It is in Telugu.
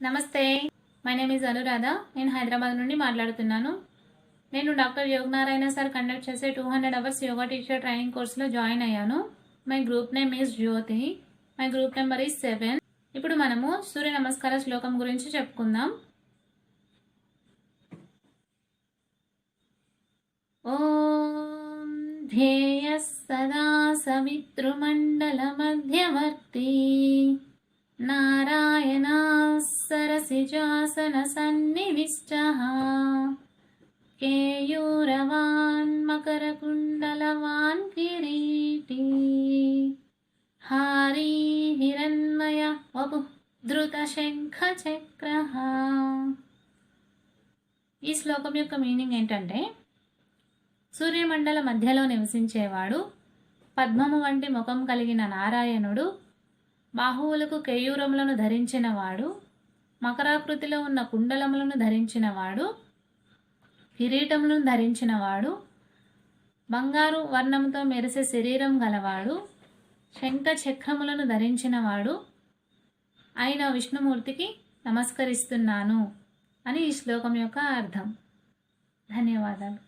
నమస్తే. My name is Anuradha. నేను హైదరాబాద్ నుండి మాట్లాడుతున్నాను. నేను డాక్టర్ యోగనారాయణ సార్ కండక్ట్ చేసే 200 అవర్స్ యోగా టీచర్ ట్రైనింగ్ కోర్సులో జాయిన్ అయ్యాను. My group name is Jyothi. My group number is 7. ఇప్పుడు మనము సూర్య నమస్కార శ్లోకం గురించి చెప్పుకుందాం. ఓం ధ్యేయ సదా సవితృమండల మధ్యవర్తి నారాయణ సరసిజాసన సన్నివిష్టః కేయూరవాన్ మకరకుండలవాన్ కిరీటీ హారీ హిరణ్మయ వపు ధృత శంఖ చక్రః. ఈ శ్లోకం యొక్క మీనింగ్ ఏంటంటే, సూర్యమండల మధ్యలో నివసించేవాడు, పద్మము వంటి ముఖం కలిగిన నారాయణుడు, బాహువులకు కేయూరములను ధరించినవాడు, మకరాకృతిలో ఉన్న కుండలములను ధరించినవాడు, కిరీటములను ధరించినవాడు, బంగారు వర్ణంతో మెరిసే శరీరం గలవాడు, శంఖ చక్రములను ధరించినవాడు అయిన విష్ణుమూర్తికి నమస్కరిస్తున్నాను అని ఈ శ్లోకం యొక్క అర్థం. ధన్యవాదాలు.